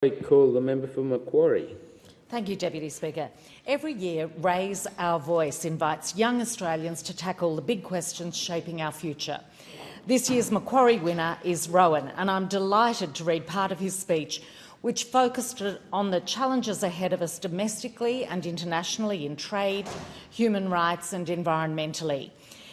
I call the member for Macquarie. Thank you, Deputy Speaker. Every year, Raise Our Voice invites young Australians to tackle the big questions shaping our future. This year's Macquarie winner is Rohan, and I'm delighted to read part of his speech, which focused on the challenges ahead of us domestically and internationally in trade, human rights and environmentally.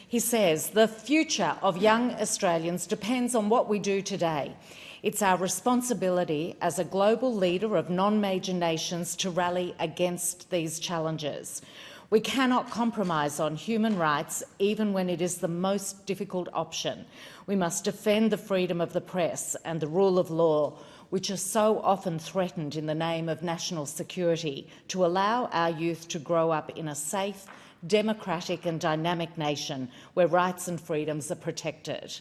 He says, "The future of young Australians depends on what we do today. It's our responsibility as a global leader of non-major nations to rally against these challenges. We cannot compromise on human rights, even when it is the most difficult option. We must defend the freedom of the press and the rule of law, which are so often threatened in the name of national security, to allow our youth to grow up in a safe, democratic and dynamic nation where rights and freedoms are protected.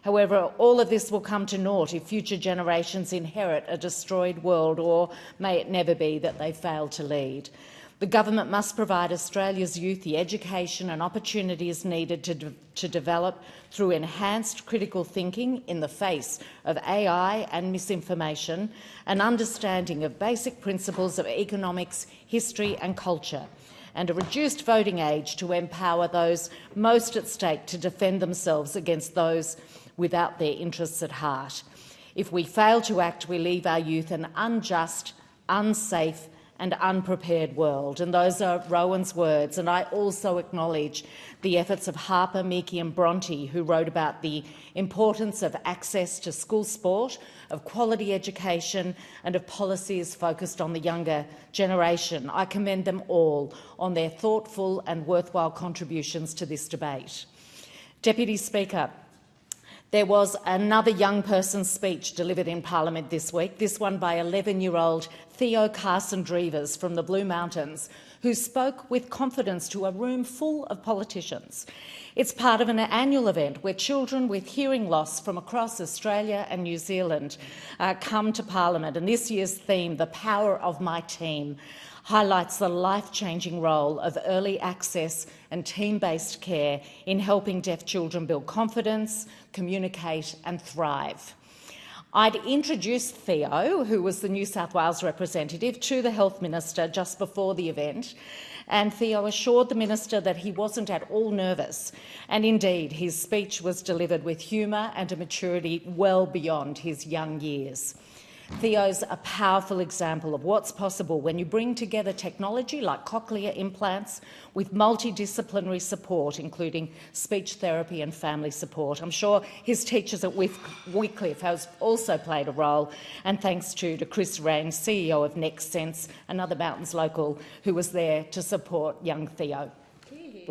However, all of this will come to naught if future generations inherit a destroyed world, or may it never be that they fail to lead. The government must provide Australia's youth the education and opportunities needed to develop through enhanced critical thinking in the face of AI and misinformation, an understanding of basic principles of economics, history and culture, and a reduced voting age to empower those most at stake to defend themselves against those without their interests at heart. If we fail to act, we leave our youth an unjust, unsafe and unprepared world." And those are Rohan's words. And I also acknowledge the efforts of Harper, Meekie and Bronte, who wrote about the importance of access to school sport, of quality education and of policies focused on the younger generation. I commend them all on their thoughtful and worthwhile contributions to this debate. Deputy Speaker, there was another young person's speech delivered in Parliament this week, this one by 11-year-old Theo Carson-Drevers from the Blue Mountains, who spoke with confidence to a room full of politicians. It's part of an annual event where children with hearing loss from across Australia and New Zealand come to Parliament. And this year's theme, "The Power of My Team," highlights the life-changing role of early access and team-based care in helping deaf children build confidence, communicate and thrive. I'd introduced Theo, who was the New South Wales representative, to the Health Minister just before the event, and Theo assured the Minister that he wasn't at all nervous, and indeed his speech was delivered with humour and a maturity well beyond his young years. Theo's a powerful example of what's possible when you bring together technology like cochlear implants with multidisciplinary support, including speech therapy and family support. I'm sure his teachers at Wycliffe have also played a role, and thanks to Chris Rains, CEO of Next Sense, another Mountains local, who was there to support young Theo.